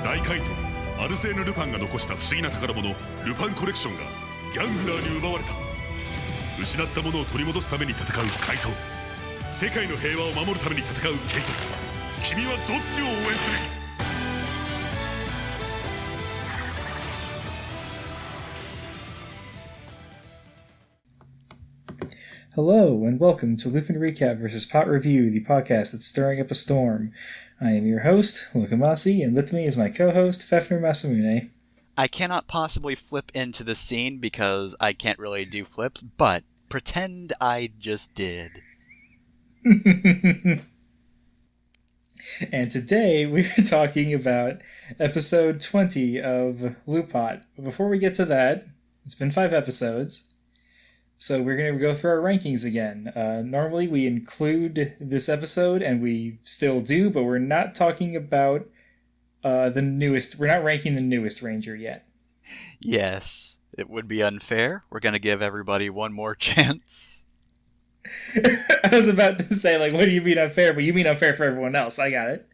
大怪盗アルセーヌ・ルパンが残した不思議な宝物ルパンコレクションがギャングラーに奪われた。失ったものを取り戻すために戦う怪盗、世界の平和を守るために戦う警察、君はどっちを応援する？Hello, and welcome to LupinRecap vs. PatReview, the podcast that's stirring up a storm. I am your host, Lukamasi, and with me is my co-host, Fefner Masamune. I cannot possibly flip into the scene because I can't really do flips, but pretend I just did. And today we are talking about episode 20 of Lupot. But before we get to that, it's been 5 episodes. So we're going to go through our rankings again. Normally we include this episode, and we still do, but we're not talking about the newest... We're not ranking the newest Ranger yet. Yes, it would be unfair. We're going to give everybody one more chance. I was about to say, like, what do you mean unfair? But you mean unfair for everyone else. I got it.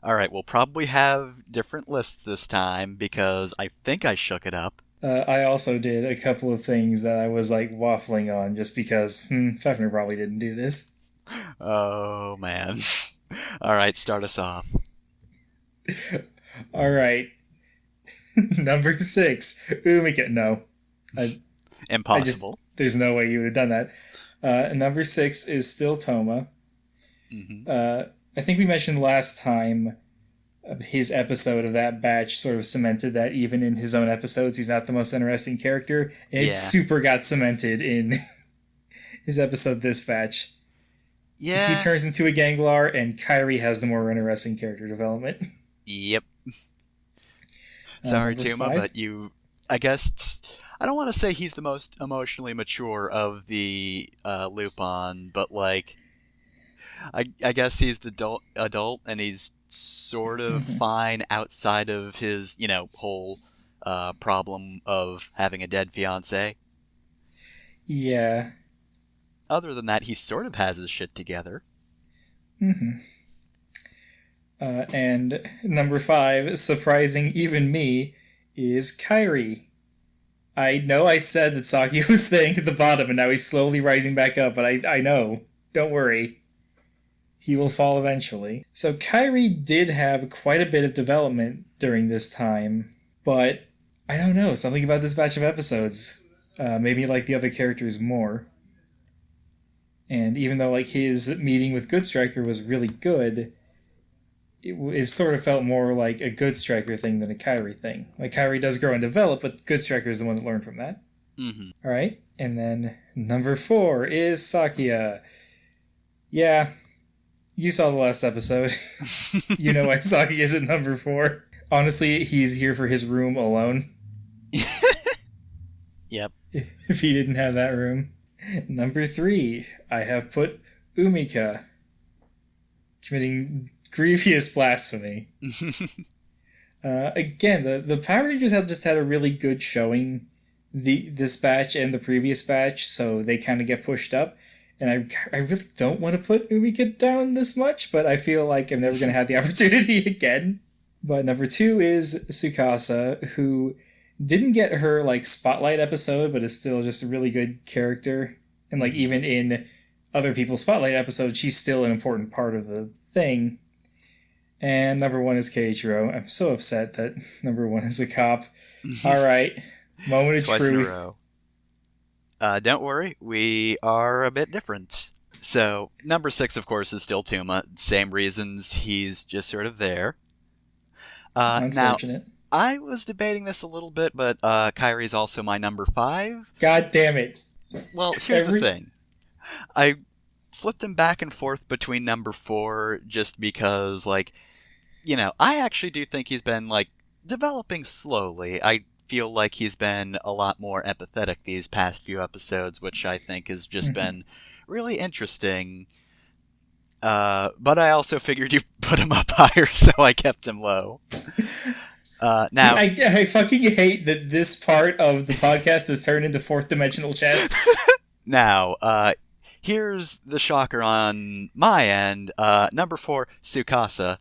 Alright, we'll probably have different lists this time, because I think I shook it up. I also did a couple of things that I was, like, waffling on just because, Fefner probably didn't do this. Oh, man. Alright, start us off. Alright. Number 6. Umika. No. Impossible. There's no way you would have done that. Number 6 is still Toma. Mm-hmm. I think we mentioned last time his episode of that batch sort of cemented that even in his own episodes, he's not the most interesting character. And it super got cemented in his episode this batch. Yeah. He turns into a Ganglar, and Kairi has the more interesting character development. Yep. Sorry, Tuma, but I guess... I don't want to say he's the most emotionally mature of the Lupin, but, like... I guess he's the adult, and he's sort of fine outside of his, whole problem of having a dead fiancé. Yeah. Other than that, he sort of has his shit together. Mm-hmm. And number 5, surprising even me, is Kairi. I know I said that Saki was staying at the bottom, and now he's slowly rising back up, but I know. Don't worry. He will fall eventually. So Kairi did have quite a bit of development during this time, but I don't know, something about this batch of episodes made me like the other characters more. And even though like his meeting with Good Striker was really good, it sort of felt more like a Good Striker thing than a Kairi thing. Like, Kairi does grow and develop, but Good Striker is the one that learned from that. Mm-hmm. Alright, and then number 4 is Sakia. Yeah, you saw the last episode. You know why Saki is at number 4. Honestly, he's here for his room alone. Yep. If he didn't have that room. Number 3, I have put Umika. Committing grievous blasphemy. Again, the Power Rangers have just had a really good showing this batch and the previous batch, so they kind of get pushed up. And I really don't want to put Umika down this much, but I feel like I'm never going to have the opportunity again. But number 2 is Tsukasa, who didn't get her like spotlight episode, but is still just a really good character. And like even in other people's spotlight episodes, she's still an important part of the thing. And number 1 is Keiichiro. I'm so upset that number 1 is a cop. All right, moment of Twice truth. in a row. Don't worry, we are a bit different. So, number 6, of course, is still Tuma. Same reasons, he's just sort of there. Unfortunate. Now, I was debating this a little bit, but Kairi's also my number 5. God damn it. Well, here's the thing. I flipped him back and forth between number 4 just because, like, I actually do think he's been, like, developing slowly. I feel like he's been a lot more empathetic these past few episodes, which I think has just been really interesting. But I also figured you put him up higher, so I kept him low. Now, I fucking hate that this part of the podcast has turned into fourth dimensional chess. Now, here's the shocker on my end. Number 4, Tsukasa.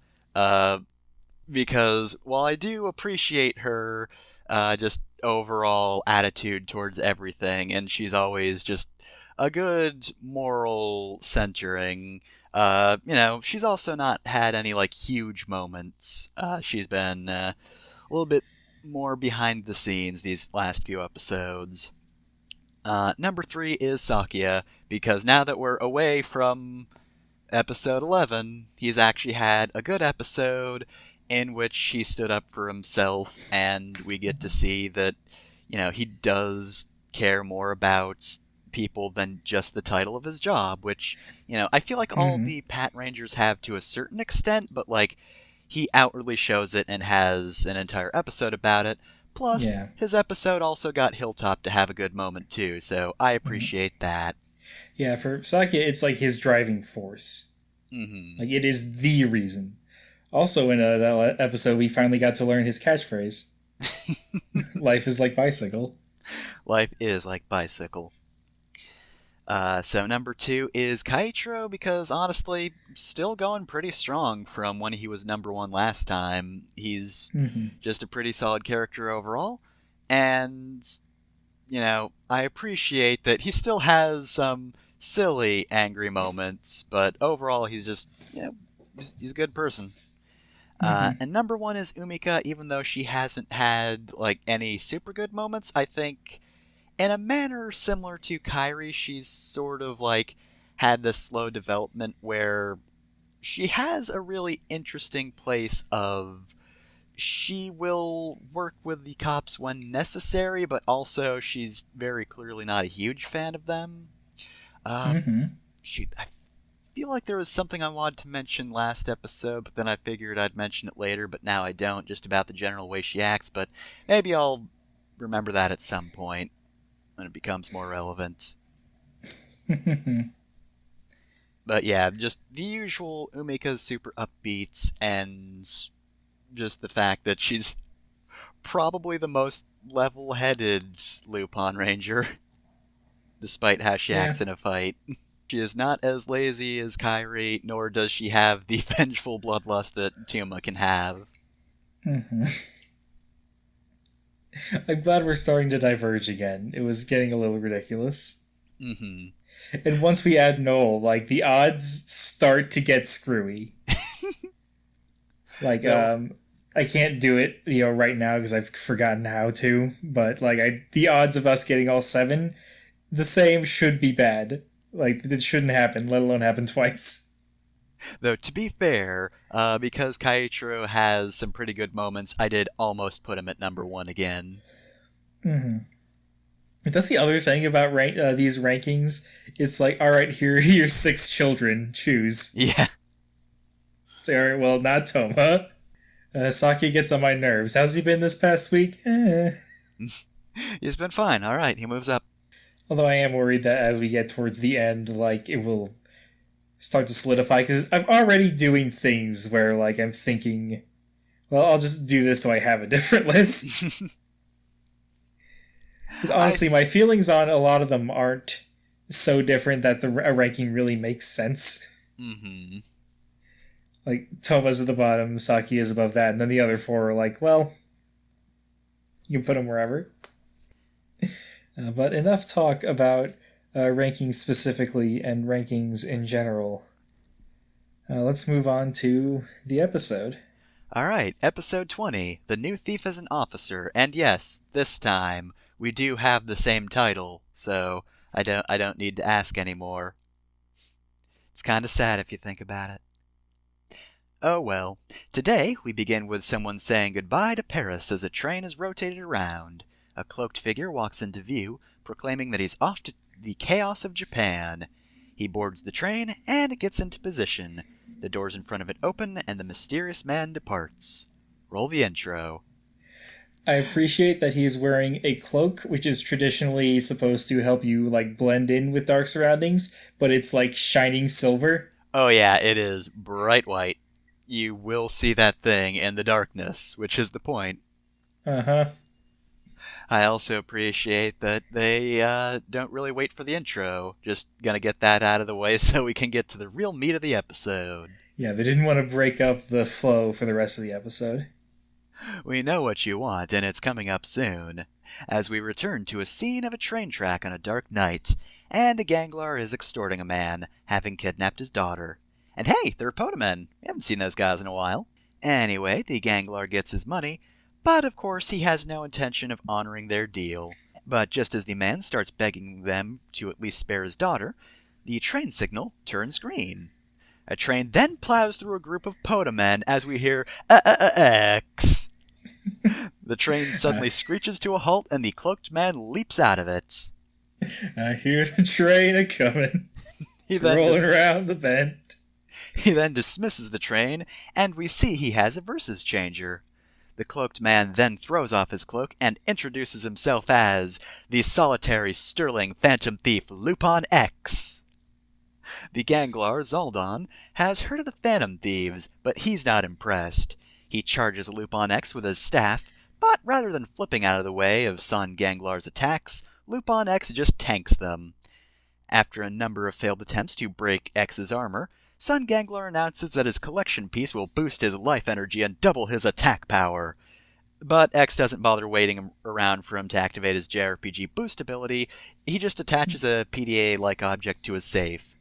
because while I do appreciate her just overall attitude towards everything, and she's always just a good moral centering, she's also not had any like huge moments. She's been a little bit more behind the scenes these last few episodes. Number 3 is Sakya, because now that we're away from episode 11, he's actually had a good episode in which he stood up for himself, and we get to see that, he does care more about people than just the title of his job, which, I feel like all the Pat Rangers have to a certain extent, but, like, he outwardly shows it and has an entire episode about it. Plus, his episode also got Hilltop to have a good moment, too, so I appreciate that. Yeah, for Sakya, it's like his driving force. Mm-hmm. Like, it is the reason. Also, in that episode, we finally got to learn his catchphrase. Life is like bicycle. Life is like bicycle. So number 2 is Kaichiro, because honestly, still going pretty strong from when he was number 1 last time. He's just a pretty solid character overall, and, I appreciate that he still has some silly, angry moments, but overall he's just, he's a good person. And number 1 is Umika, even though she hasn't had, like, any super good moments. I think in a manner similar to Kairi, she's sort of, like, had this slow development where she has a really interesting place of she will work with the cops when necessary, but also she's very clearly not a huge fan of them. I feel like there was something I wanted to mention last episode, but then I figured I'd mention it later, but now I don't, just about the general way she acts, but maybe I'll remember that at some point when it becomes more relevant. But yeah, just the usual Umika's super upbeat, and just the fact that she's probably the most level-headed Lupin Ranger, despite how she acts in a fight. She is not as lazy as Kairi, nor does she have the vengeful bloodlust that Tuma can have. I'm glad we're starting to diverge again. It was getting a little ridiculous. And once we add Noel, like, the odds start to get screwy. Like, I can't do it, right now because I've forgotten how to, but, like, the odds of us getting all 7 the same should be bad. Like, it shouldn't happen, let alone happen twice. Though, to be fair, because Kaiichiro has some pretty good moments, I did almost put him at number 1 again. That's the other thing about these rankings. It's like, alright, here are your 6 children, choose. Yeah. It's like, alright, well, not Toma. Saki gets on my nerves. How's he been this past week? He's been fine, alright, he moves up. Although I am worried that as we get towards the end, like, it will start to solidify, because I'm already doing things where, like, I'm thinking, well, I'll just do this so I have a different list. Because honestly, my feelings on a lot of them aren't so different that a ranking really makes sense. Like, Toma's at the bottom, Saki is above that, and then the other 4 are like, well, you can put them wherever. But enough talk about rankings specifically and rankings in general. Let's move on to the episode. Alright, episode 20, The New Thief is an Officer, and yes, this time, we do have the same title, so I don't need to ask anymore. It's kinda sad if you think about it. Oh well. Today, we begin with someone saying goodbye to Paris as a train is rotated around. A cloaked figure walks into view, proclaiming that he's off to the chaos of Japan. He boards the train and gets into position. The doors in front of it open, and the mysterious man departs. Roll the intro. I appreciate that he's wearing a cloak, which is traditionally supposed to help you, like, blend in with dark surroundings, but it's, like, shining silver. Oh yeah, it is bright white. You will see that thing in the darkness, which is the point. I also appreciate that they don't really wait for the intro. Just gonna get that out of the way so we can get to the real meat of the episode. Yeah, they didn't want to break up the flow for the rest of the episode. We know what you want, and it's coming up soon. As we return to a scene of a train track on a dark night, and a Ganglar is extorting a man, having kidnapped his daughter. And hey, they're Potamen. We haven't seen those guys in a while. Anyway, the Ganglar gets his money, but of course he has no intention of honoring their deal. But just as the man starts begging them to at least spare his daughter, the train signal turns green. A train then plows through a group of Potamen as we hear X. The train suddenly screeches to a halt and the cloaked man leaps out of it. I hear the train a-coming. He It's then rolling around the bend. He then dismisses the train, and we see he has a versus changer. The cloaked man then throws off his cloak and introduces himself as the solitary sterling phantom thief Lupin X. The Ganglar, Zaldon, has heard of the Phantom Thieves, but he's not impressed. He charges Lupin X with his staff, but rather than flipping out of the way of Son Ganglar's attacks, Lupin X just tanks them. After a number of failed attempts to break X's armor, Son Ganglar announces that his collection piece will boost his life energy and double his attack power. But X doesn't bother waiting around for him to activate his JRPG boost ability, he just attaches a PDA-like object to his safe.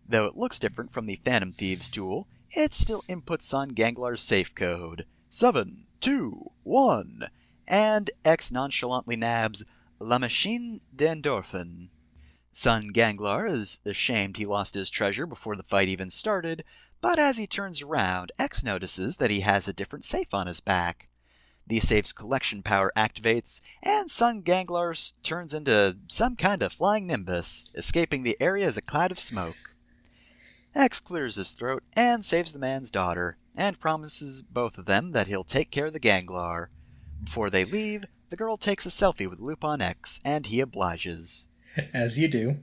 Though it looks different from the Phantom Thieves tool, it still inputs Son Ganglar's safe code, 721, and X nonchalantly nabs La Machine d'Endorphin. Son Ganglar is ashamed he lost his treasure before the fight even started, but as he turns around, X notices that he has a different safe on his back. The safe's collection power activates, and Son Ganglar turns into some kind of flying nimbus, escaping the area as a cloud of smoke. X clears his throat and saves the man's daughter, and promises both of them that he'll take care of the Ganglar. Before they leave, the girl takes a selfie with Lupin X, and he obliges. As you do.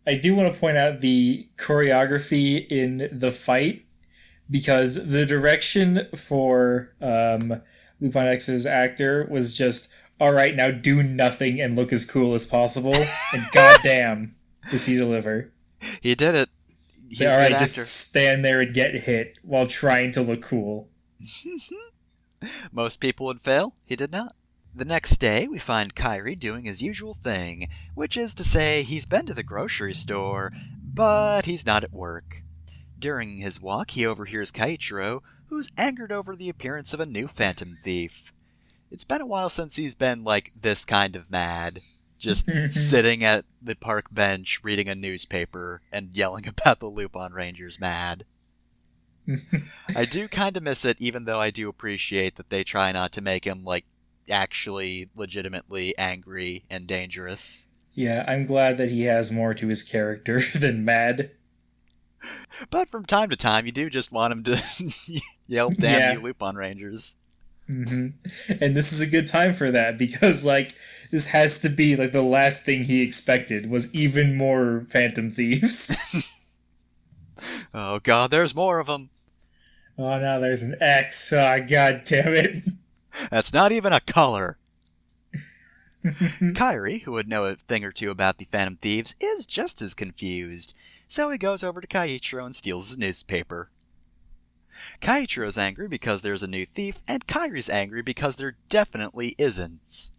I do want to point out the choreography in the fight, because the direction for Lupin X's actor was just, alright, now do nothing and look as cool as possible, and goddamn, does he deliver. He did it. So, alright, just stand there and get hit while trying to look cool. Most people would fail. He did not. The next day, we find Kairi doing his usual thing, which is to say he's been to the grocery store, but he's not at work. During his walk, he overhears Kaichiro, who's angered over the appearance of a new phantom thief. It's been a while since he's been, this kind of mad. Just sitting at the park bench, reading a newspaper, and yelling about the Lupin Rangers mad. I do kind of miss it, even though I do appreciate that they try not to make him, actually legitimately angry and dangerous. Yeah, I'm glad that he has more to his character than mad. But from time to time, you do just want him to yell, damn you, Lupin Rangers. Mm-hmm. And this is a good time for that, because, this has to be, the last thing he expected was even more Phantom Thieves. Oh god, there's more of them. Oh, now there's an X. Oh, god damn it. That's not even a color. Kairi, who would know a thing or two about the Phantom Thieves, is just as confused, so he goes over to Kaichiro and steals his newspaper. Kaichiro's angry because there's a new thief, and Kairi's angry because there definitely isn't.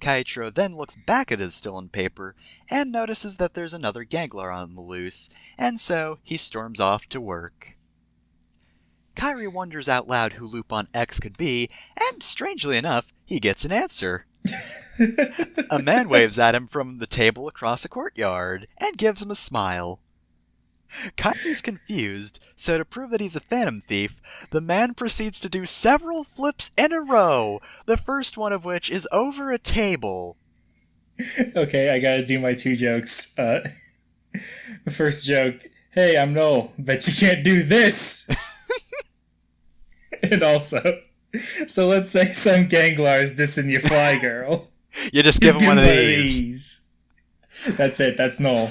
Kaichiro then looks back at his stolen paper and notices that there's another Ganglar on the loose, and so he storms off to work. Kairi wonders out loud who Lupin X could be, and strangely enough, he gets an answer. A man waves at him from the table across a courtyard, and gives him a smile. Kairi's confused, so to prove that he's a phantom thief, the man proceeds to do several flips in a row, the first one of which is over a table. Okay, I gotta do my two jokes. The first joke, hey, I'm Noel, bet you can't do this! And also, so let's say some Ganglar's dissing your fly girl. You just give him one of these. That's it, that's Noel.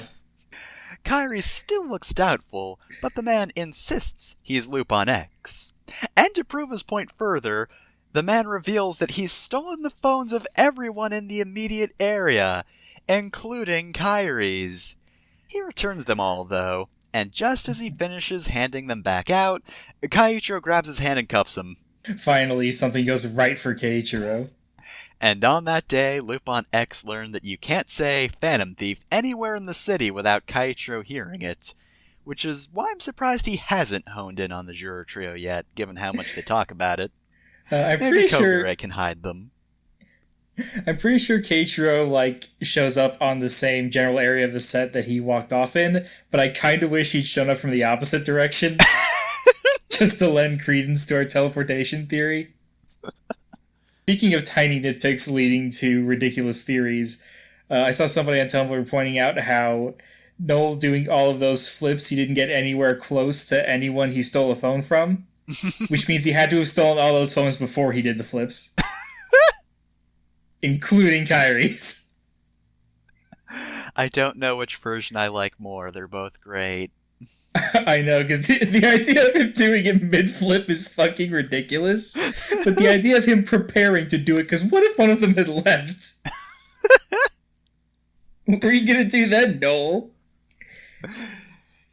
Kairi still looks doubtful, but the man insists he's Lupin X. And to prove his point further, the man reveals that he's stolen the phones of everyone in the immediate area, including Kairi's. He returns them all, though, And just as he finishes handing them back out, Kaiichiro grabs his hand and cuffs him. Finally, something goes right for Keiichiro. And on that day, Lupin X learned that you can't say Phantom Thief anywhere in the city without Kaiichiro hearing it. Which is why I'm surprised he hasn't honed in on the Juror Trio yet, given how much they talk about it. I'm Maybe pretty sure Kogure can hide them. I'm pretty sure Keiichiro shows up on the same general area of the set that he walked off in, but I kind of wish he'd shown up from the opposite direction, just to lend credence to our teleportation theory. Speaking of tiny nitpicks leading to ridiculous theories, I saw somebody on Tumblr pointing out how Noel doing all of those flips, he didn't get anywhere close to anyone he stole a phone from, which means he had to have stolen all those phones before he did the flips. Including Kairi's. I don't know which version I like more. They're both great. I know, because the idea of him doing it mid-flip is fucking ridiculous. But the idea of him preparing to do it, because what if one of them had left? What are you going to do then, Noel?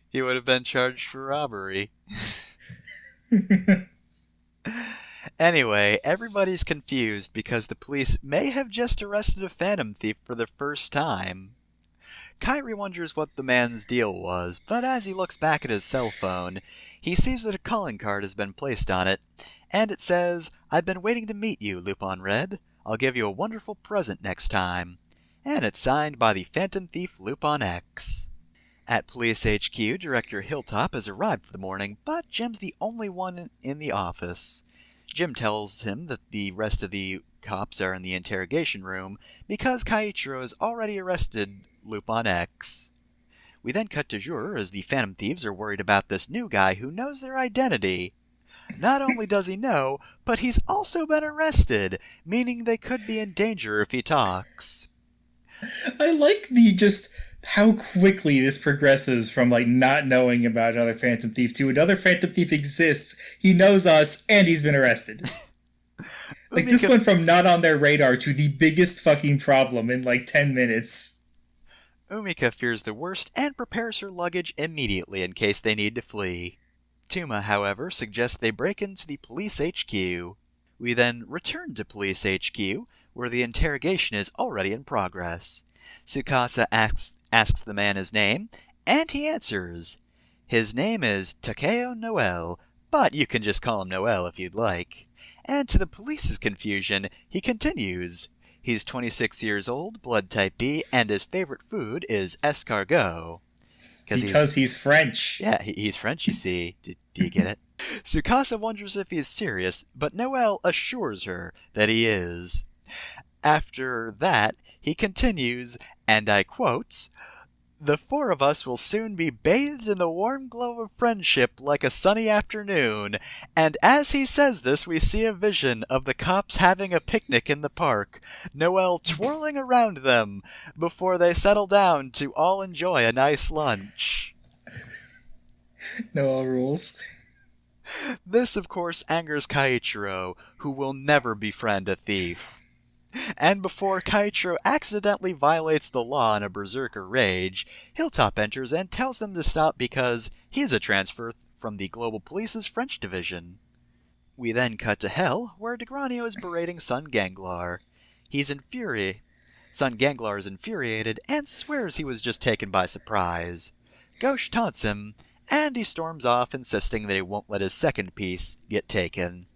He would have been charged for robbery. Anyway, everybody's confused because the police may have just arrested a Phantom Thief for the first time. Kairi wonders what the man's deal was, but as he looks back at his cell phone, he sees that a calling card has been placed on it, and it says, "I've been waiting to meet you, Lupin Red. I'll give you a wonderful present next time." And it's signed by the Phantom Thief Lupin X. At Police HQ, Director Hilltop has arrived for the morning, but Jim's the only one in the office. Jim tells him that the rest of the cops are in the interrogation room because Kaiichiro has already arrested Lupin X. We then cut to Jour as the Phantom Thieves are worried about this new guy who knows their identity. Not only does he know, but he's also been arrested, meaning they could be in danger if he talks. I like how quickly this progresses from not knowing about another Phantom Thief to another Phantom Thief exists, he knows us, and he's been arrested. This went from not on their radar to the biggest fucking problem in 10 minutes. Umika fears the worst and prepares her luggage immediately in case they need to flee. Tuma, however, suggests they break into the Police HQ. We then return to Police HQ, where the interrogation is already in progress. Tsukasa asks the man his name, and he answers. His name is Takeo Noel, but you can just call him Noel if you'd like. And to the police's confusion, he continues. He's 26 years old, blood type B, and his favorite food is escargot. Because he's French. Yeah, he's French, you see. Do you get it? Tsukasa wonders if he's serious, but Noel assures her that he is. After that, he continues, and I quote, "The four of us will soon be bathed in the warm glow of friendship like a sunny afternoon." And as he says this, we see a vision of the cops having a picnic in the park, Noel twirling around them, before they settle down to all enjoy a nice lunch. Noel rules. This, of course, angers Kaiichiro, who will never befriend a thief. And before Kaiichiro accidentally violates the law in a berserker rage, Hilltop enters and tells them to stop because he's a transfer from the Global Police's French division. We then cut to Hell, where Degranio is berating Son Ganglar. Son Ganglar is infuriated and swears he was just taken by surprise. Gauche taunts him, and he storms off, insisting that he won't let his second piece get taken.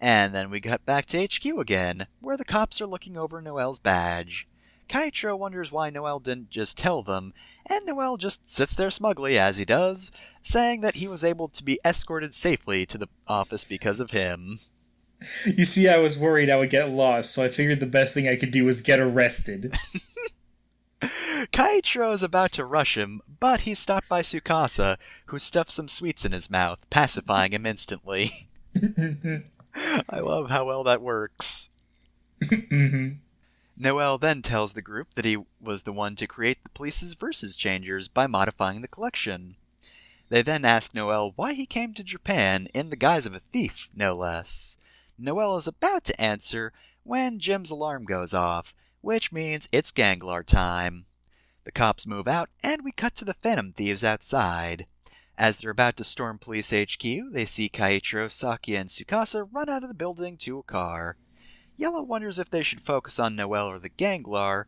And then we cut back to HQ again, where the cops are looking over Noel's badge. Kaiichiro wonders why Noel didn't just tell them, and Noel just sits there smugly, as he does, saying that he was able to be escorted safely to the office because of him. You see, I was worried I would get lost, so I figured the best thing I could do was get arrested. Kaiichiro is about to rush him, but he's stopped by Tsukasa, who stuffs some sweets in his mouth, pacifying him instantly. I love how well that works. Noel then tells the group that he was the one to create the police's versus changers by modifying the collection. They then ask Noel why he came to Japan in the guise of a thief, no less. Noel is about to answer when Jim's alarm goes off, which means it's Ganglar time. The cops move out, and we cut to the Phantom Thieves outside. As they're about to storm Police HQ, they see Kaiichiro, Saki, and Tsukasa run out of the building to a car. Yellow wonders if they should focus on Noelle or the Ganglar.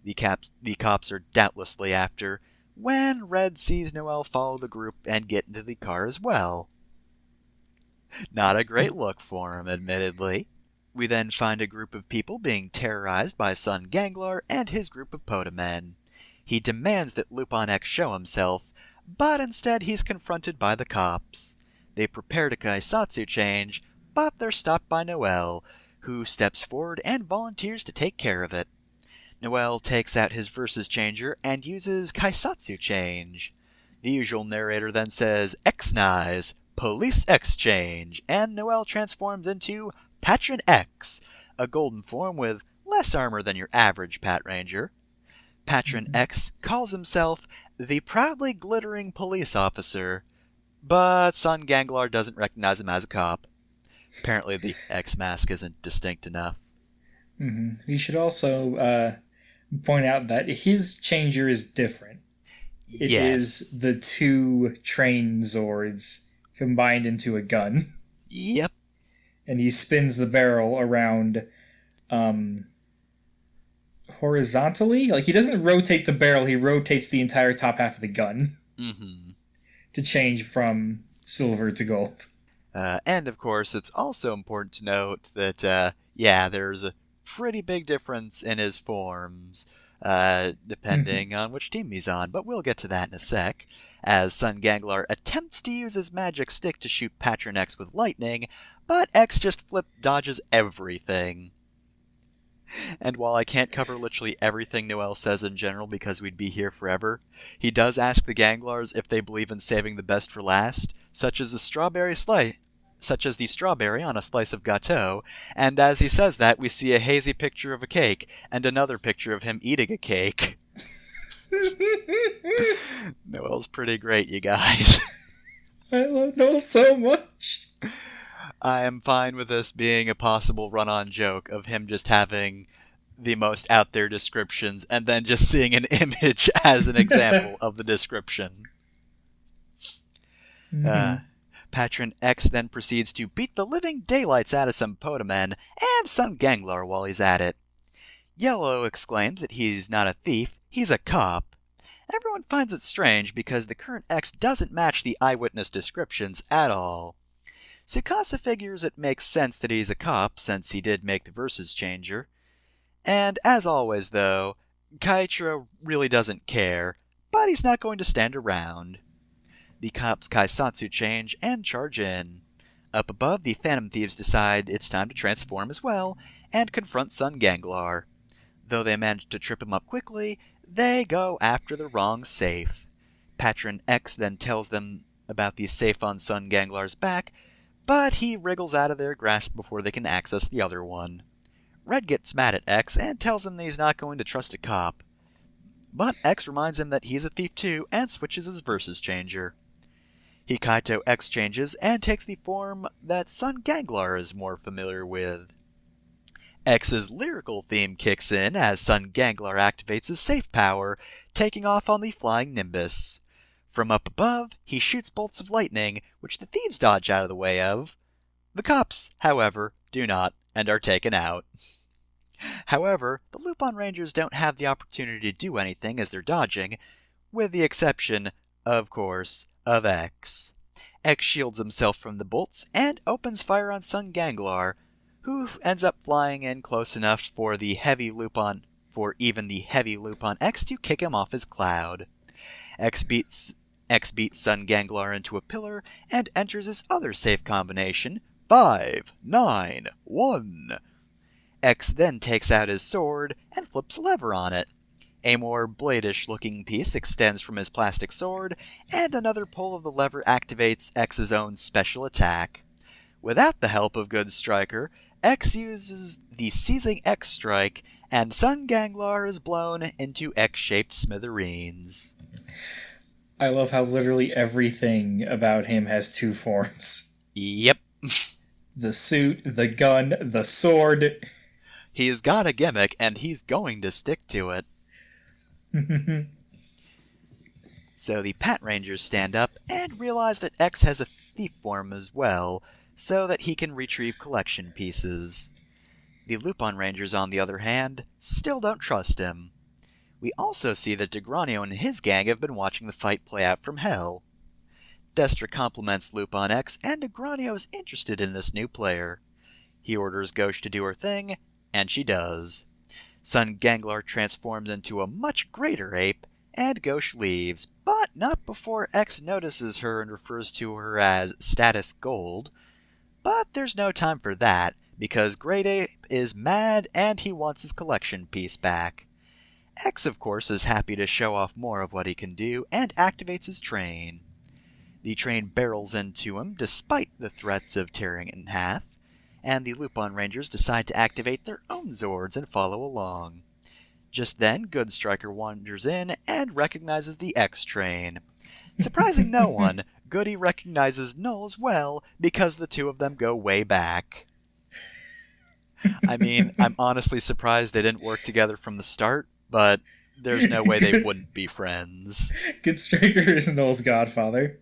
The cops are doubtlessly after, when Red sees Noelle follow the group and get into the car as well. Not a great look for him, admittedly. We then find a group of people being terrorized by Sun Ganglar and his group of Podamen. He demands that Lupin X show himself, but instead he's confronted by the cops. They prepare to Kaisatsu change, but they're stopped by Noelle, who steps forward and volunteers to take care of it. Noelle takes out his Versus Changer and uses Kaisatsu change. The usual narrator then says, X-Nize, Police Exchange, and Noelle transforms into Patron X, a golden form with less armor than your average Pat Ranger. Patron X calls himself the proudly glittering police officer, but Sun Ganglar doesn't recognize him as a cop. Apparently the X mask isn't distinct enough. We should also point out that his changer is different. It is the two train Zords combined into a gun. Yep. And he spins the barrel around horizontally. Like, he doesn't rotate the barrel, he rotates the entire top half of the gun to change from silver to gold. And, of course, it's also important to note that, there's a pretty big difference in his forms, depending on which team he's on, but we'll get to that in a sec, as Sun Ganglar attempts to use his magic stick to shoot Patron X with lightning, but X just flip dodges everything. And while I can't cover literally everything Noelle says in general because we'd be here forever, he does ask the Ganglars if they believe in saving the best for last, such as the strawberry on a slice of gâteau, and as he says that, we see a hazy picture of a cake, and another picture of him eating a cake. Noelle's pretty great, you guys. I love Noelle so much. I am fine with this being a possible run-on joke of him just having the most out-there descriptions and then just seeing an image as an example of the description. Patron X then proceeds to beat the living daylights out of some Podamen and some Ganglar while he's at it. Yellow exclaims that he's not a thief, he's a cop. Everyone finds it strange because the current X doesn't match the eyewitness descriptions at all. Tsukasa figures it makes sense that he's a cop since he did make the Versus Changer. And as always though, Kaiichiro really doesn't care, but he's not going to stand around. The cops Kaisatsu change and charge in. Up above, the Phantom Thieves decide it's time to transform as well, and confront Sun Ganglar. Though they manage to trip him up quickly, they go after the wrong safe. Patron X then tells them about the safe on Sun Ganglar's back, but he wriggles out of their grasp before they can access the other one. Red gets mad at X and tells him that he's not going to trust a cop. But X reminds him that he's a thief too and switches his Versus Changer. Hikaito X changes and takes the form that Sun Ganglar is more familiar with. X's lyrical theme kicks in as Sun Ganglar activates his safe power, taking off on the flying Nimbus. From up above, he shoots bolts of lightning, which the thieves dodge out of the way of. The cops, however, do not, and are taken out. However, the Lupin Rangers don't have the opportunity to do anything as they're dodging, with the exception, of course, of X. X shields himself from the bolts and opens fire on Sun Ganglar, who ends up flying in close enough for even the heavy Lupin X to kick him off his cloud. X beats Sun Ganglar into a pillar and enters his other safe combination, 5, 9, 1. X then takes out his sword and flips a lever on it. A more bladish looking piece extends from his plastic sword, and another pull of the lever activates X's own special attack. Without the help of Good Striker, X uses the Seizing X Strike, and Sun Ganglar is blown into X-shaped smithereens. I love how literally everything about him has two forms. Yep. The suit, the gun, the sword. He's got a gimmick, and he's going to stick to it. So the Pat Rangers stand up and realize that X has a thief form as well, so that he can retrieve collection pieces. The Lupin Rangers, on the other hand, still don't trust him. We also see that Degranio and his gang have been watching the fight play out from hell. Destra compliments Lupin X, and Degranio is interested in this new player. He orders Gauche to do her thing, and she does. Sun Ganglar transforms into a much greater ape, and Gauche leaves, but not before X notices her and refers to her as Status Gold. But there's no time for that, because Great Ape is mad and he wants his collection piece back. X, of course, is happy to show off more of what he can do and activates his train. The train barrels into him despite the threats of tearing it in half, and the Lupin Rangers decide to activate their own Zords and follow along. Just then, Good Striker wanders in and recognizes the X train. Surprising no one, Goody recognizes Null as well because the two of them go way back. I mean, I'm honestly surprised they didn't work together from the start, but there's no way they wouldn't be friends. Good Striker is Null's godfather.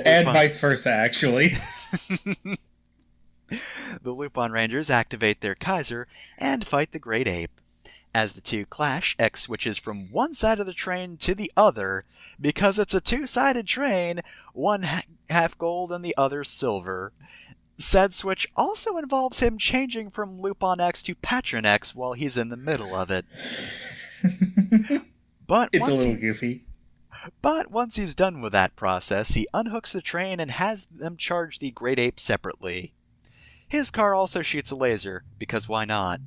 And vice versa, actually. The Lupin Rangers activate their Kaiser and fight the Great Ape. As the two clash, X switches from one side of the train to the other. Because it's a two-sided train, one half gold and the other silver. Said switch also involves him changing from Lupin X to Patron X while he's in the middle of it. But it's a little goofy. But once he's done with that process, he unhooks the train and has them charge the Great Ape separately. His car also shoots a laser, because why not?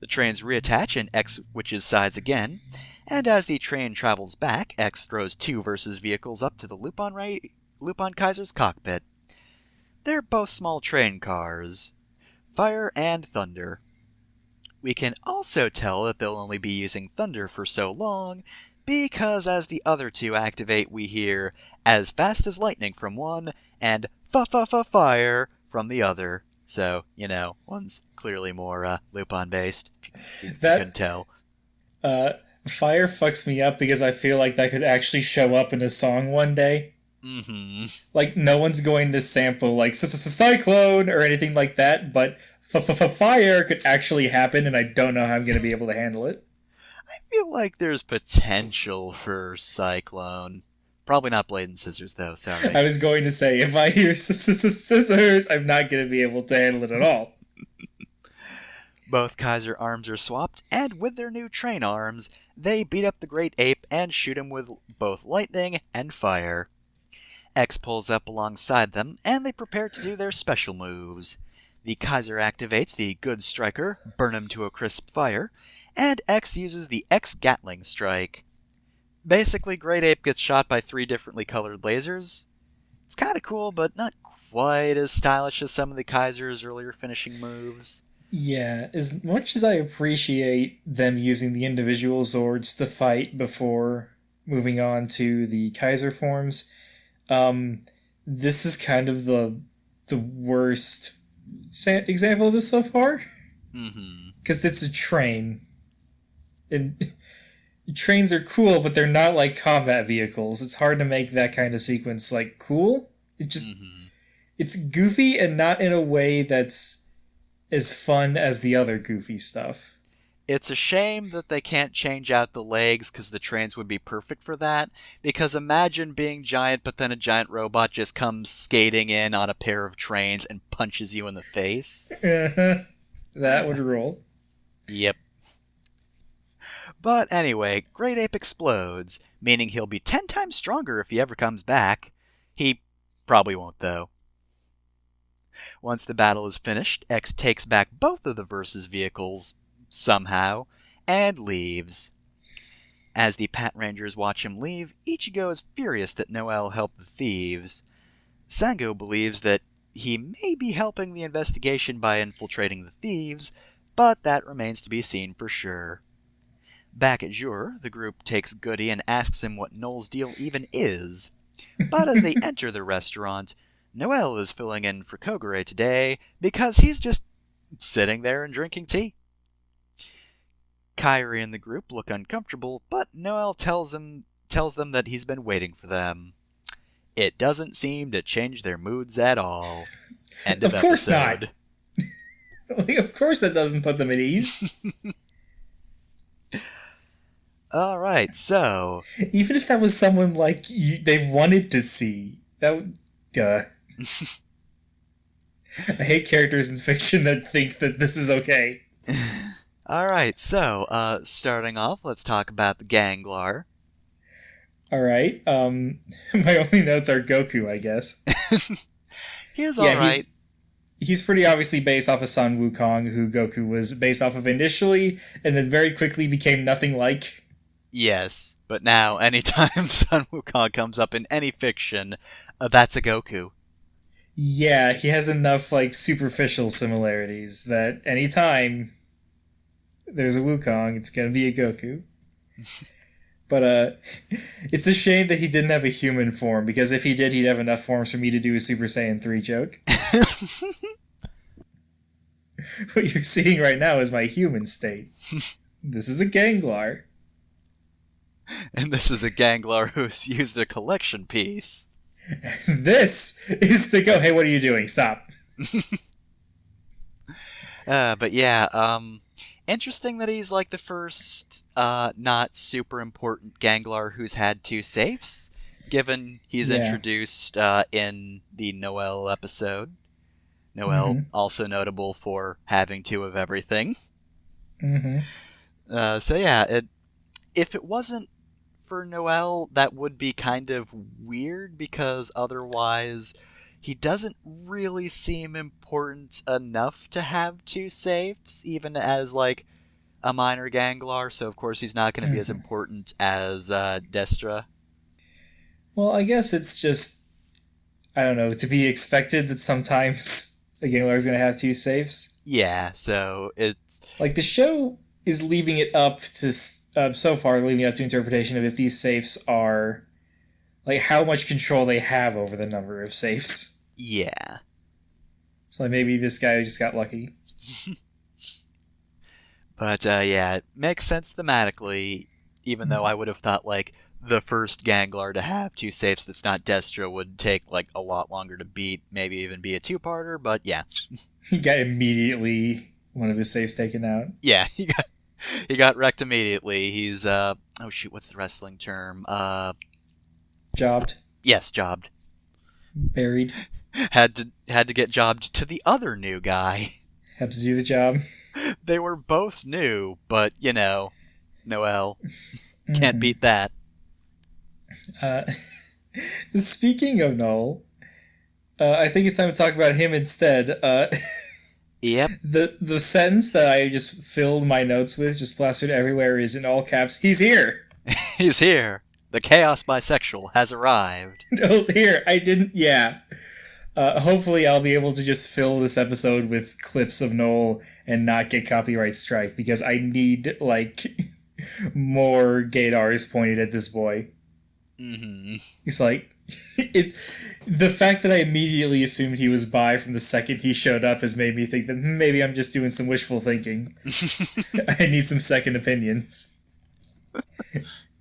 The trains reattach and X switches sides again, and as the train travels back, X throws two versus vehicles up to the Lupin Kaiser's cockpit. They're both small train cars. Fire and Thunder. We can also tell that they'll only be using Thunder for so long, because as the other two activate, we hear as fast as lightning from one, and fire from the other. So, one's clearly more Lupin-based, if you couldn't tell. Fire fucks me up because I feel like that could actually show up in a song one day. Mm-hmm. Like, no one's going to sample, like, Cyclone or anything like that, but fire could actually happen, and I don't know how I'm going to be able to handle it. I feel like there's potential for Cyclone. Probably not Blade and Scissors, though, sorry. I was going to say, if I hear Scissors, I'm not going to be able to handle it at all. Both Kaiser arms are swapped, and with their new train arms, they beat up the Great Ape and shoot him with both lightning and fire. X pulls up alongside them, and they prepare to do their special moves. The Kaiser activates the Good Striker, burn him to a crisp fire, and X uses the X Gatling Strike. Basically, Great Ape gets shot by 3 differently colored lasers. It's kind of cool, but not quite as stylish as some of the Kaiser's earlier finishing moves. Yeah, as much as I appreciate them using the individual Zords to fight before moving on to the Kaiser forms, this is kind of the worst example of this so far. Mm-hmm. Because it's a train. And trains are cool, but they're not like combat vehicles. It's hard to make that kind of sequence, like, cool. It just... Mm-hmm. It's goofy and not in a way that's as fun as the other goofy stuff. It's a shame that they can't change out the legs, because the trains would be perfect for that. Because imagine being giant, but then a giant robot just comes skating in on a pair of trains and punches you in the face. That would roll. Yep. But anyway, Great Ape explodes, meaning he'll be 10 times stronger if he ever comes back. He probably won't, though. Once the battle is finished, X takes back both of the Versus vehicles, somehow, and leaves. As the Pat Rangers watch him leave, Ichigo is furious that Noel helped the thieves. Sango believes that he may be helping the investigation by infiltrating the thieves, but that remains to be seen for sure. Back at Jure, the group takes Goody and asks him what Noel's deal even is. But as they enter the restaurant, Noel is filling in for Kogure today because he's just sitting there and drinking tea. Kyrie and the group look uncomfortable, but Noel tells them that he's been waiting for them. It doesn't seem to change their moods at all. End of course episode. not. Of course that doesn't put them at ease. All right, so Even if that was someone like they wanted to see, that would... I hate characters in fiction that think that this is okay. all right, so starting off, let's talk about the Ganglar. All right. My only notes are Goku, I guess. He's all right. He's pretty obviously based off of Sun Wukong, who Goku was based off of initially, and then very quickly became nothing like. Yes, but now anytime Sun Wukong comes up in any fiction, that's a Goku. Yeah, he has enough like superficial similarities that anytime there's a Wukong, it's gonna be a Goku. But it's a shame that he didn't have a human form, because if he did, he'd have enough forms for me to do a Super Saiyan 3 joke. What you're seeing right now is my human state. This is a Ganglar. And this is a Ganglar who's used a collection piece. This is to go, hey, what are you doing? Stop. But yeah, interesting that he's like the first not super important Ganglar who's had 2 safes, given he's introduced in the Noel episode. Noel, also notable for having 2 of everything. So yeah, if it wasn't for Noel, that would be kind of weird, because otherwise he doesn't really seem important enough to have 2 safes, even as like a minor Ganglar, so of course he's not going to be as important as Destra. Well, I guess it's just, I don't know, to be expected that sometimes a Ganglar is going to have 2 safes. Yeah, so it's... Like, the show is leaving it up to, so far, leaving it up to interpretation of if these safes are, like, how much control they have over the number of safes. Yeah. So like, maybe this guy just got lucky. But yeah, it makes sense thematically, even though I would have thought, like, the first Ganglar to have 2 safes that's not Destra would take, like, a lot longer to beat, maybe even be a 2-parter, but yeah. He got immediately one of his safes taken out. Yeah, he got wrecked immediately. He's, oh shoot, what's the wrestling term? Jobbed. Yes, jobbed. Buried. Had to get jobbed to the other new guy. Had to do the job. They were both new, but, you know, Noel. Can't beat that. Speaking of Noel, I think it's time to talk about him instead. Yep. The sentence that I just filled my notes with, just plastered everywhere, is in all caps, he's here! He's here. The chaos bisexual has arrived. Noel's here. I didn't... Yeah. Hopefully I'll be able to just fill this episode with clips of Noel and not get copyright strike, because I need, like, more gaydars pointed at this boy. He's like... the fact that I immediately assumed he was bi from the second he showed up has made me think that maybe I'm just doing some wishful thinking. I need some second opinions.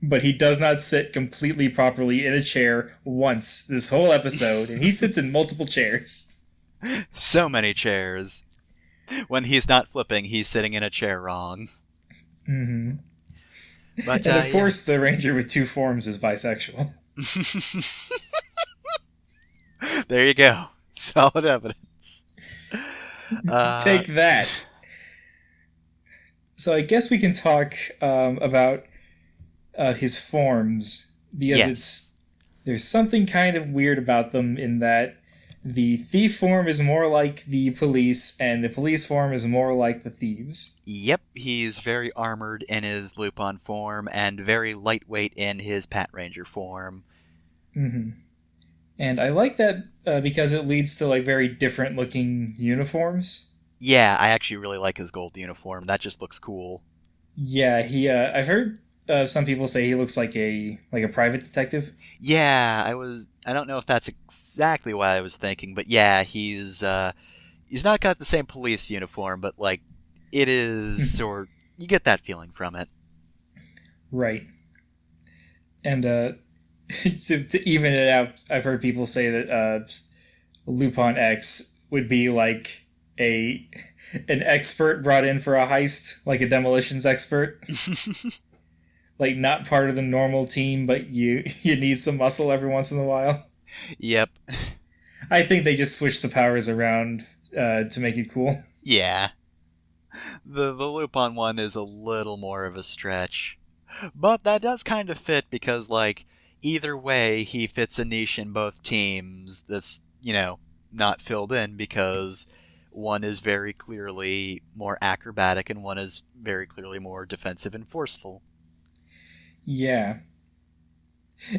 But he does not sit completely properly in a chair once this whole episode, and he sits in multiple chairs. So many chairs. When he's not flipping, he's sitting in a chair wrong. But, and of course, the ranger with 2 forms is bisexual. There you go. Solid evidence. Take that. So I guess we can talk about his forms, because there's something kind of weird about them in that the thief form is more like the police, and the police form is more like the thieves. Yep, he's very armored in his Lupin form, and very lightweight in his Pat Ranger form. And I like that because it leads to like very different looking uniforms. Yeah, I actually really like his gold uniform. That just looks cool. Yeah, he. I've heard some people say he looks like a private detective. Yeah, I don't know if that's exactly what I was thinking, but yeah, he's not got the same police uniform, but like it is You get that feeling from it. Right. And to even it out, I've heard people say that Lupin X would be like an expert brought in for a heist, like a demolitions expert. Like not part of the normal team, but you need some muscle every once in a while. Yep. I think they just switched the powers around to make it cool. Yeah. The Lupin one is a little more of a stretch. But that does kind of fit because, like, either way, he fits a niche in both teams that's, not filled in because one is very clearly more acrobatic and one is very clearly more defensive and forceful. Yeah.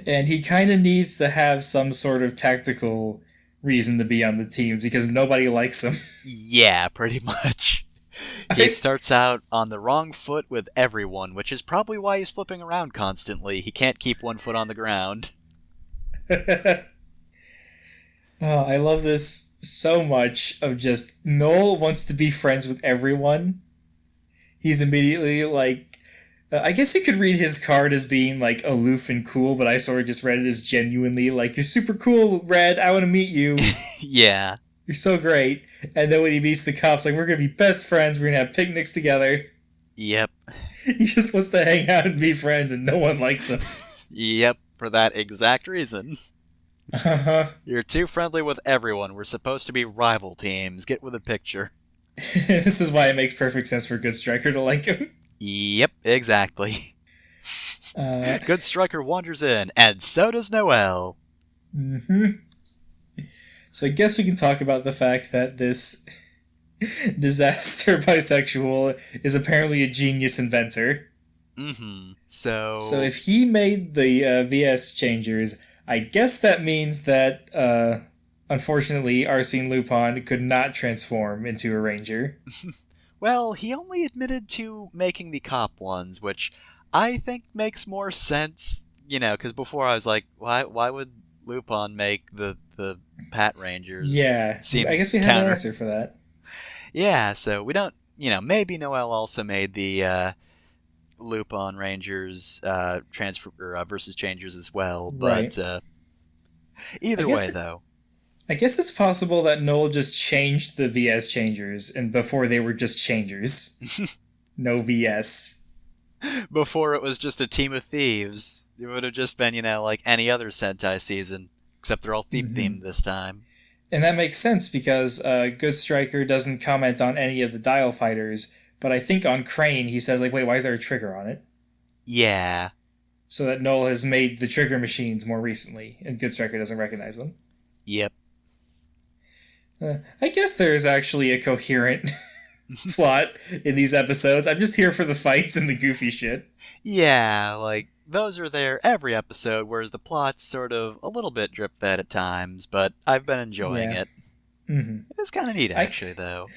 And he kind of needs to have some sort of tactical reason to be on the teams because nobody likes him. Yeah, pretty much. He starts out on the wrong foot with everyone, which is probably why he's flipping around constantly. He can't keep one foot on the ground. Oh, I love this so much of just Noel wants to be friends with everyone. He's immediately like, I guess you could read his card as being like aloof and cool, but I sort of just read it as genuinely like, you're super cool, Red, I want to meet you. Yeah. You're so great. And then when he meets the cops, like, we're going to be best friends, we're going to have picnics together. Yep. He just wants to hang out and be friends, and no one likes him. Yep, for that exact reason. Uh-huh. You're too friendly with everyone. We're supposed to be rival teams. Get with the picture. This is why it makes perfect sense for Good Striker to like him. Yep, exactly. Good Striker wanders in, and so does Noel. Mm-hmm. So I guess we can talk about the fact that this disaster bisexual is apparently a genius inventor. Mm-hmm. So if he made the VS changers, I guess that means that, unfortunately, Arsene Lupin could not transform into a ranger. Well, he only admitted to making the cop ones, which I think makes more sense, because before I was like, why would Lupin make the Pat Rangers? Yeah, Seems I guess we have an answer for that. Yeah, so we don't, maybe Noel also made the Lupin Rangers versus changers as well, but right. Either way, though. I guess it's possible that Noel just changed the VS changers, and before they were just changers. No VS. Before it was just a team of thieves. It would have just been, like any other Sentai season, except they're all thief-themed this time. And that makes sense because Good Striker doesn't comment on any of the dial fighters, but I think on Crane he says, like, wait, why is there a trigger on it? Yeah. So that Noel has made the trigger machines more recently, and Good Striker doesn't recognize them. Yep. I guess there's actually a coherent plot in these episodes. I'm just here for the fights and the goofy shit. Yeah, like, those are there every episode, whereas the plot's sort of a little bit drip-fed at times, but I've been enjoying it. Mm-hmm. It's kind of neat, actually, though.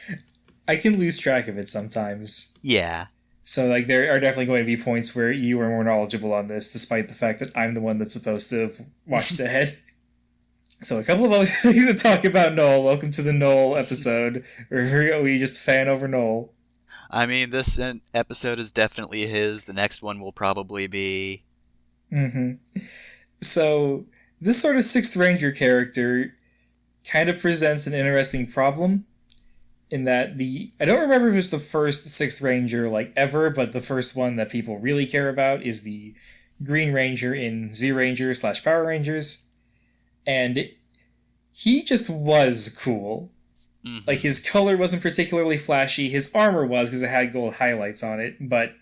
I can lose track of it sometimes. Yeah. So, like, there are definitely going to be points where you are more knowledgeable on this, despite the fact that I'm the one that's supposed to have watched ahead. So, a couple of other things to talk about Noel. Welcome to the Noel episode, where we just fan over Noel. I mean, this episode is definitely his. The next one will probably be... Mm-hmm. So, this sort of Sixth Ranger character kind of presents an interesting problem in that I don't remember if it's the first Sixth Ranger, like, ever, but the first one that people really care about is the Green Ranger in Z-Ranger / Power Rangers. And he just was cool. Mm-hmm. Like, his color wasn't particularly flashy. His armor was, because it had gold highlights on it. But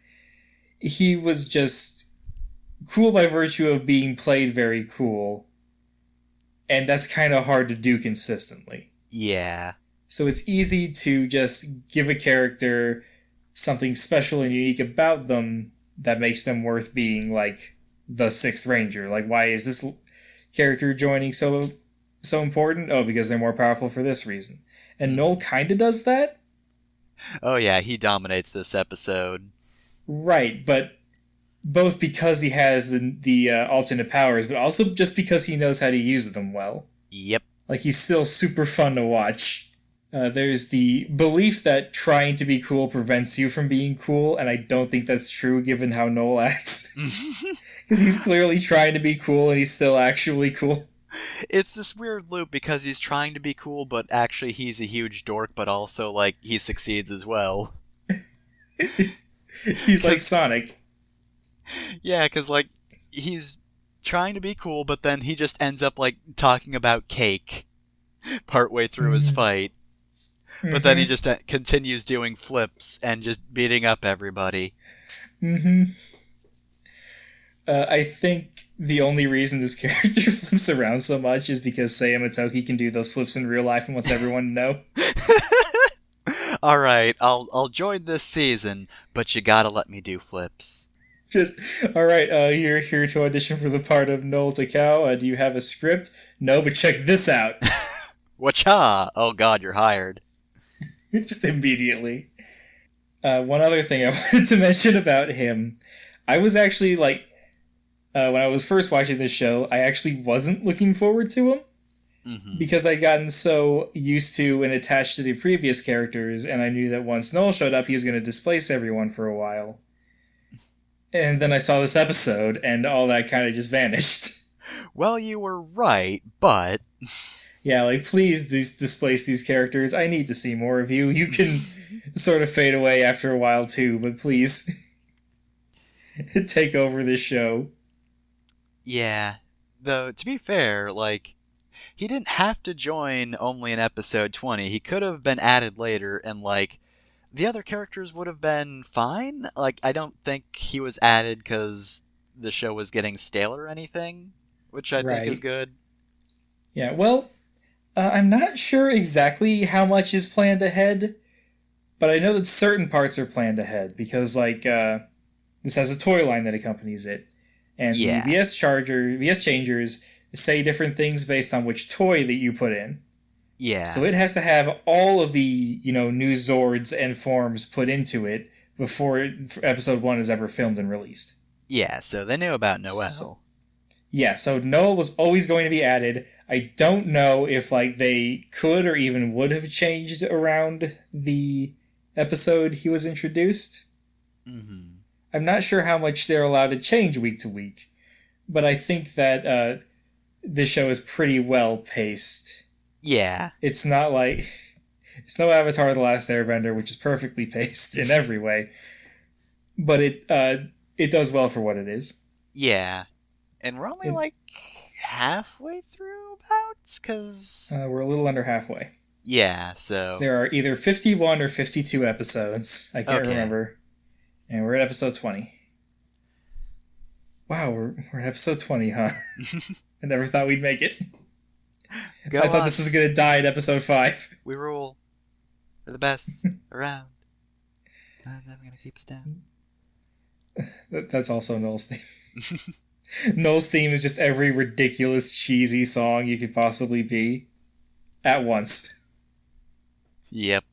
he was just cool by virtue of being played very cool. And that's kind of hard to do consistently. Yeah. So it's easy to just give a character something special and unique about them that makes them worth being, like, the Sixth Ranger. Like, why is this character joining so important? Oh, because they're more powerful for this reason. And Noel kind of does that. Oh yeah, he dominates this episode. Right, but both because he has the alternate powers, but also just because he knows how to use them well. Yep. Like, he's still super fun to watch. There's the belief that trying to be cool prevents you from being cool, and I don't think that's true given how Noel acts. Because he's clearly trying to be cool and he's still actually cool. It's this weird loop because he's trying to be cool, but actually he's a huge dork, but also, like, he succeeds as well. He's like Sonic. Yeah, because, like, he's trying to be cool, but then he just ends up, like, talking about cake partway through his fight. But then he just continues doing flips and just beating up everybody. I think the only reason this character flips around so much is because Seiya Matoki can do those flips in real life and wants everyone to know. Alright, I'll join this season, but you gotta let me do flips. Just, alright, you're here to audition for the part of Noel Takao. Do you have a script? No, but check this out. Wacha! Oh god, you're hired. Just immediately. One other thing I wanted to mention about him. I was actually, like, when I was first watching this show, I actually wasn't looking forward to him. Because I'd gotten so used to and attached to the previous characters, and I knew that once Noel showed up, he was going to displace everyone for a while. And then I saw this episode, and all that kind of just vanished. Well, you were right, but... Yeah, like, please displace these characters. I need to see more of you. You can sort of fade away after a while, too, but please take over this show. Yeah. Though, to be fair, like, he didn't have to join only in episode 20. He could have been added later, and, like, the other characters would have been fine. Like, I don't think he was added because the show was getting stale or anything, which I think is good. Yeah, well... I'm not sure exactly how much is planned ahead, but I know that certain parts are planned ahead because, like, this has a toy line that accompanies it, and the VS changers say different things based on which toy that you put in. Yeah. So it has to have all of the, new Zords and forms put into it before episode 1 is ever filmed and released. Yeah, so they knew about Noel. So Noel was always going to be added. I don't know if, like, they could or even would have changed around the episode he was introduced. I'm not sure how much they're allowed to change week to week, but I think that this show is pretty well paced. Yeah. It's not like... It's no Avatar The Last Airbender, which is perfectly paced in every way, but it does well for what it is. Yeah. And we're only, like, halfway through, about? Because... we're a little under halfway. Yeah, so... There are either 51 or 52 episodes. I can't remember. And we're at episode 20. Wow, we're at episode 20, huh? I never thought we'd make it. I thought this was going to die at episode 5. We rule. We're the best around. I'm never going to keep us down. That's also Noel's theme. Noel's theme is just every ridiculous, cheesy song you could possibly be at once. Yep.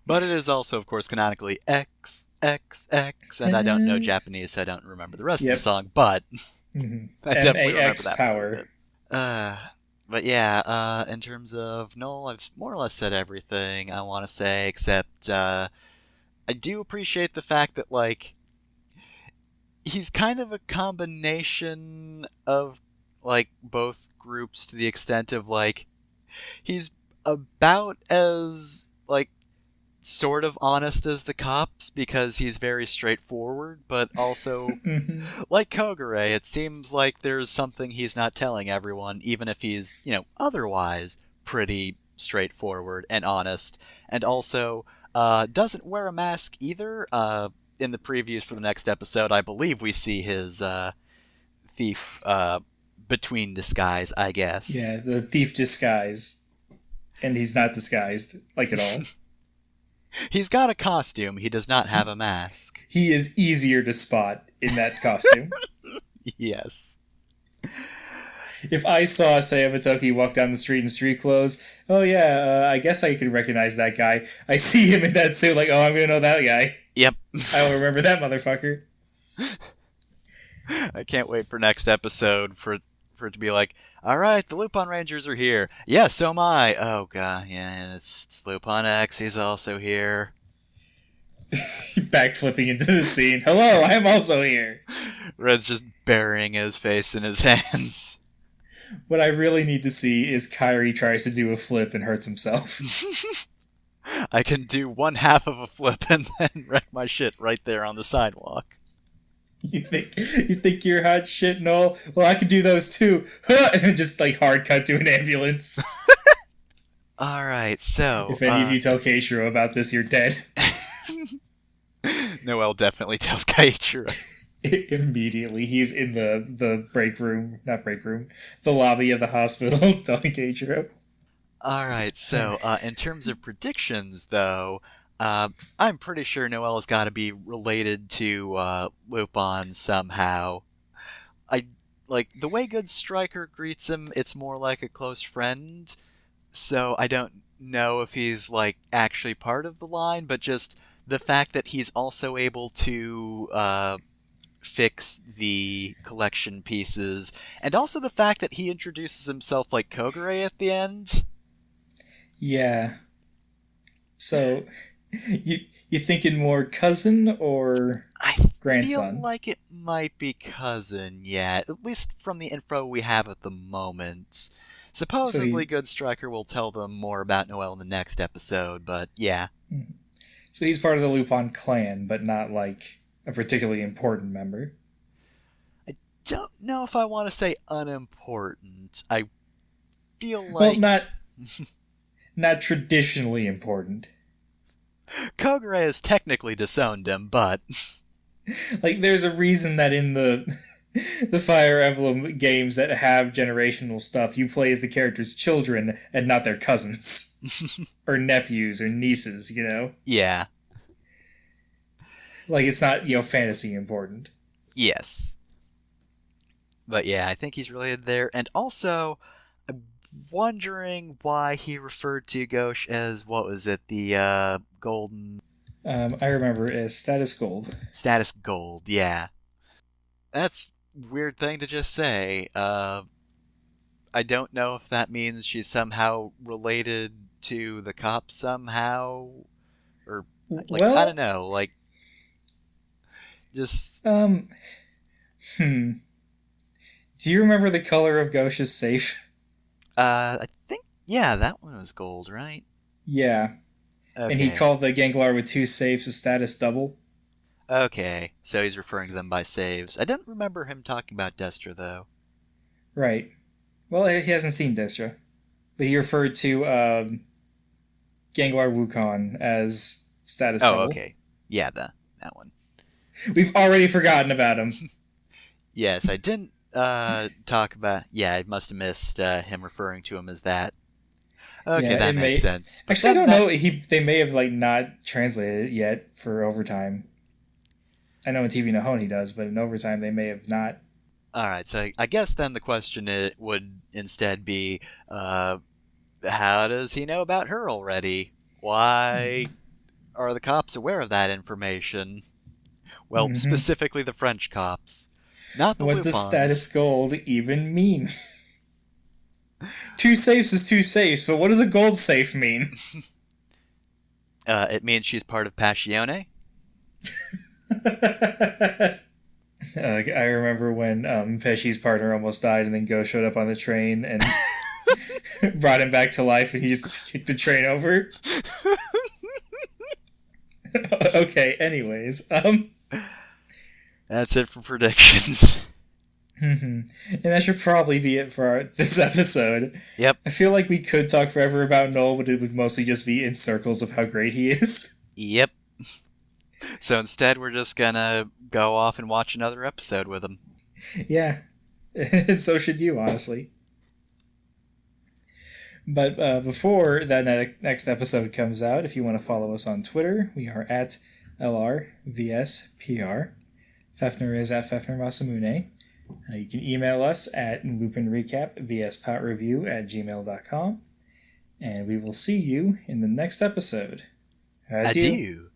But it is also, of course, canonically X, X, X, and I don't know Japanese, so I don't remember the rest of the song, but I definitely remember that power. But yeah, in terms of Noel, I've more or less said everything I want to say, except I do appreciate the fact that, like, he's kind of a combination of, like, both groups to the extent of, like, he's about as, like, sort of honest as the cops because he's very straightforward, but also, like Kogure, it seems like there's something he's not telling everyone, even if he's, otherwise pretty straightforward and honest, and also doesn't wear a mask either. In the previews for the next episode, I believe we see his thief between disguise, I guess. Yeah, the thief disguise. And he's not disguised, like, at all. He's got a costume, he does not have a mask. He is easier to spot in that costume. Yes. If I saw Seiya Matoki walk down the street in street clothes, I guess I could recognize that guy. I see him in that suit, like, I'm gonna know that guy. Yep. I will remember that motherfucker. I can't wait for next episode for for it to be like, all right, the Lupin Rangers are here. Yeah, so am I. Oh, God, yeah, and it's Lupin X. He's also here. Backflipping into the scene. Hello, I'm also here. Red's just burying his face in his hands. What I really need to see is Kyrie tries to do a flip and hurts himself. I can do one half of a flip and then wreck my shit right there on the sidewalk. You think you're hot shit, Noel? Well, I could do those too. And then just like hard cut to an ambulance. Alright, so... If any of you tell Keishiro about this, you're dead. Noel definitely tells Kaiichiro. Immediately, he's in the break room, not break room, the lobby of the hospital telling Keishiro. Alright, so in terms of predictions, though, I'm pretty sure Noel's got to be related to Lupin somehow. The way Good Striker greets him, it's more like a close friend, so I don't know if he's, actually part of the line, but just the fact that he's also able to fix the collection pieces, and also the fact that he introduces himself like Kogure at the end. Yeah. So, you thinking more cousin or grandson? I feel like it might be cousin, yeah. At least from the info we have at the moment. Supposedly, Good Striker will tell them more about Noel in the next episode, but yeah. So he's part of the Lupin clan, but not like a particularly important member. I don't know if I want to say unimportant. I feel Well, like... not traditionally important. Kogure has technically disowned him, but... Like, there's a reason that in the Fire Emblem games that have generational stuff, you play as the character's children and not their cousins. Or nephews or nieces, you know? Yeah. Like, it's not, fantasy important. Yes. But yeah, I think he's related there. And also, I'm wondering why he referred to Gauche as, what was it, the golden... I remember it as Status Gold. Status Gold, yeah. That's a weird thing to just say. I don't know if that means she's somehow related to the cops somehow. Or, I don't know, just... Do you remember the color of Gauche's safe? I think, yeah, that one was gold, right? Yeah. Okay. And he called the Ganglar with 2 safes a status double. Okay, so he's referring to them by saves. I don't remember him talking about Destra, though. Right. Well, he hasn't seen Destra. But he referred to Ganglar Wukong as status double. Oh, okay. Yeah, that one. We've already forgotten about him. Yes, I didn't talk about... Yeah, I must have missed him referring to him as that. Okay, yeah, that makes sense. But actually, I don't know. They may have not translated it yet for overtime. I know in TV Nihon he does, but in overtime they may have not. Alright, so I guess then the question would instead be, how does he know about her already? Why are the cops aware of that information? Well, specifically the French cops. Not the Lupins. What does status gold even mean? 2 safes is 2 safes, but what does a gold safe mean? It means she's part of Passione. I remember when Pesci's partner almost died, and then Go showed up on the train and brought him back to life, and he just kicked the train over. Okay, anyways. That's it for predictions. And that should probably be it for this episode. Yep. I feel like we could talk forever about Noel, but it would mostly just be in circles of how great he is. Yep. So instead, we're just gonna go off and watch another episode with him. Yeah. And so should you, honestly. But before that next episode comes out, if you want to follow us on Twitter, we are at LRVSPR. Fefner is at Fefner Masamune. You can email us at LupinRecap@PatReview@gmail.com. And we will see you in the next episode. Adieu.